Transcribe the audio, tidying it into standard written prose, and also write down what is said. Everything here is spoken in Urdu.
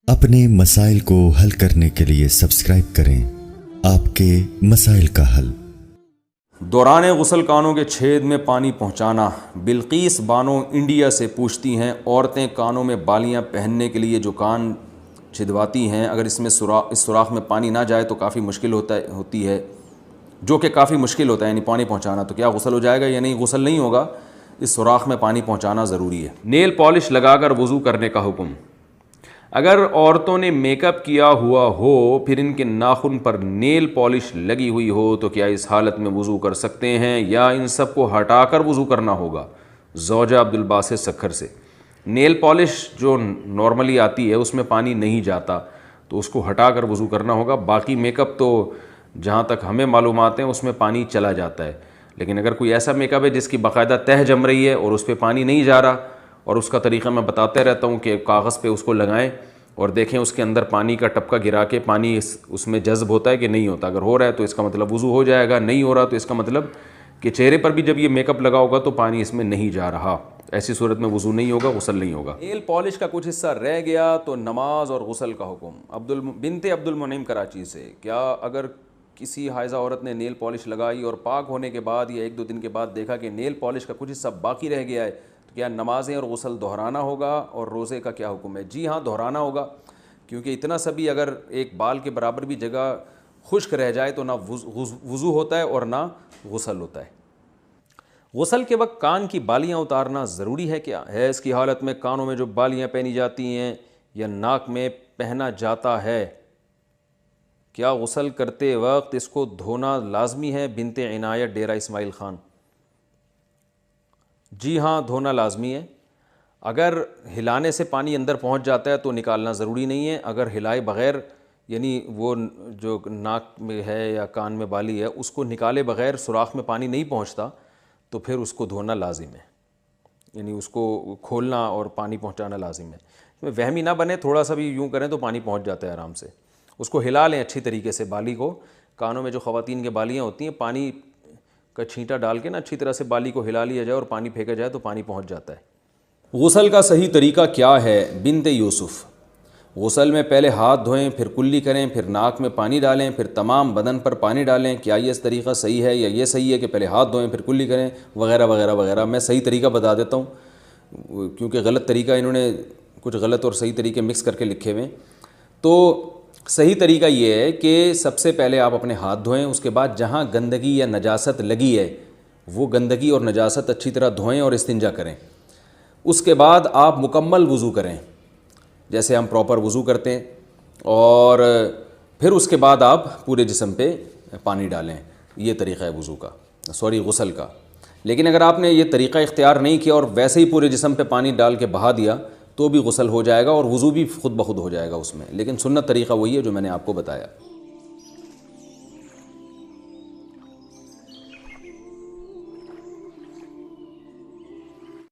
اپنے مسائل کو حل کرنے کے لیے سبسکرائب کریں آپ کے مسائل کا حل۔ دوران غسل کانوں کے چھید میں پانی پہنچانا۔ بلقیس بانو انڈیا سے پوچھتی ہیں، عورتیں کانوں میں بالیاں پہننے کے لیے جو کان چھدواتی ہیں، اگر اس سوراخ میں پانی نہ جائے تو کافی مشکل ہوتی ہے، جو کہ کافی مشکل ہوتا ہے، یعنی پانی پہنچانا، تو کیا غسل ہو جائے گا یا نہیں؟ غسل نہیں ہوگا، اس سوراخ میں پانی پہنچانا ضروری ہے۔ نیل پالش لگا کر وضو کرنے کا حکم۔ اگر عورتوں نے میک اپ کیا ہوا ہو پھر ان کے ناخن پر نیل پالش لگی ہوئی ہو تو کیا اس حالت میں وضو کر سکتے ہیں یا ان سب کو ہٹا کر وضو کرنا ہوگا؟ زوجہ عبدالباسط سکھر سے۔ نیل پالش جو نارملی آتی ہے اس میں پانی نہیں جاتا تو اس کو ہٹا کر وضو کرنا ہوگا۔ باقی میک اپ تو جہاں تک ہمیں معلومات ہیں اس میں پانی چلا جاتا ہے، لیکن اگر کوئی ایسا میک اپ ہے جس کی باقاعدہ تہہ جم رہی ہے اور اس پہ پانی نہیں جا رہا، اور اس کا طریقہ میں بتاتے رہتا ہوں کہ کاغذ پہ اس کو لگائیں اور دیکھیں اس کے اندر پانی کا ٹپکا گرا کے پانی اس میں جذب ہوتا ہے کہ نہیں ہوتا۔ اگر ہو رہا ہے تو اس کا مطلب وضو ہو جائے گا، نہیں ہو رہا تو اس کا مطلب کہ چہرے پر بھی جب یہ میک اپ لگا ہوگا تو پانی اس میں نہیں جا رہا، ایسی صورت میں وضو نہیں ہوگا، غسل نہیں ہوگا۔ نیل پالش کا کچھ حصہ رہ گیا تو نماز اور غسل کا حکم۔ بنت عبد المنعم کراچی سے۔ کیا اگر کسی حائضہ عورت نے نیل پالش لگائی اور پاک ہونے کے بعد یا ایک دو دن کے بعد دیکھا کہ نیل پالش کا کچھ حصہ باقی رہ گیا ہے تو کیا نمازیں اور غسل دہرانا ہوگا اور روزے کا کیا حکم ہے؟ جی ہاں، دہرانا ہوگا، کیونکہ اتنا سا بھی اگر ایک بال کے برابر بھی جگہ خشک رہ جائے تو نہ وضو ہوتا ہے اور نہ غسل ہوتا ہے۔ غسل کے وقت کان کی بالیاں اتارنا ضروری ہے کیا؟ حیض کی حالت میں کانوں میں جو بالیاں پہنی جاتی ہیں یا ناک میں پہنا جاتا ہے، کیا غسل کرتے وقت اس کو دھونا لازمی ہے؟ بنت عنایت ڈیرہ اسماعیل خان۔ جی ہاں، دھونا لازمی ہے۔ اگر ہلانے سے پانی اندر پہنچ جاتا ہے تو نکالنا ضروری نہیں ہے۔ اگر ہلائے بغیر، یعنی وہ جو ناک میں ہے یا کان میں بالی ہے اس کو نکالے بغیر سوراخ میں پانی نہیں پہنچتا تو پھر اس کو دھونا لازم ہے، یعنی اس کو کھولنا اور پانی پہنچانا لازم ہے۔ وہمی نہ بنے، تھوڑا سا بھی یوں کریں تو پانی پہنچ جاتا ہے آرام سے۔ اس کو ہلا لیں اچھی طریقے سے، بالی کو، کانوں میں جو خواتین کے بالیاں ہوتی ہیں پانی کا چھینٹا ڈال کے نا اچھی طرح سے بالی کو ہلا لیا جائے اور پانی پھینکا جائے تو پانی پہنچ جاتا ہے۔ غسل کا صحیح طریقہ کیا ہے؟ بنت یوسف۔ غسل میں پہلے ہاتھ دھوئیں، پھر کلی کریں، پھر ناک میں پانی ڈالیں، پھر تمام بدن پر پانی ڈالیں۔ کیا یہ طریقہ صحیح ہے یا یہ صحیح ہے کہ پہلے ہاتھ دھوئیں پھر کلی کریں وغیرہ وغیرہ وغیرہ؟ میں صحیح طریقہ بتا دیتا ہوں کیونکہ غلط طریقہ انہوں نے کچھ غلط اور صحیح طریقے مکس کر کے لکھے ہوئے۔ تو صحیح طریقہ یہ ہے کہ سب سے پہلے آپ اپنے ہاتھ دھوئیں، اس کے بعد جہاں گندگی یا نجاست لگی ہے وہ گندگی اور نجاست اچھی طرح دھوئیں اور استنجا کریں۔ اس کے بعد آپ مکمل وضو کریں جیسے ہم پراپر وضو کرتے ہیں، اور پھر اس کے بعد آپ پورے جسم پہ پانی ڈالیں۔ یہ طریقہ ہے غسل کا۔ لیکن اگر آپ نے یہ طریقہ اختیار نہیں کیا اور ویسے ہی پورے جسم پہ پانی ڈال کے بہا دیا تو بھی غسل ہو جائے گا اور وضو بھی خود بخود ہو جائے گا اس میں، لیکن سنت طریقہ وہی ہے جو میں نے آپ کو بتایا۔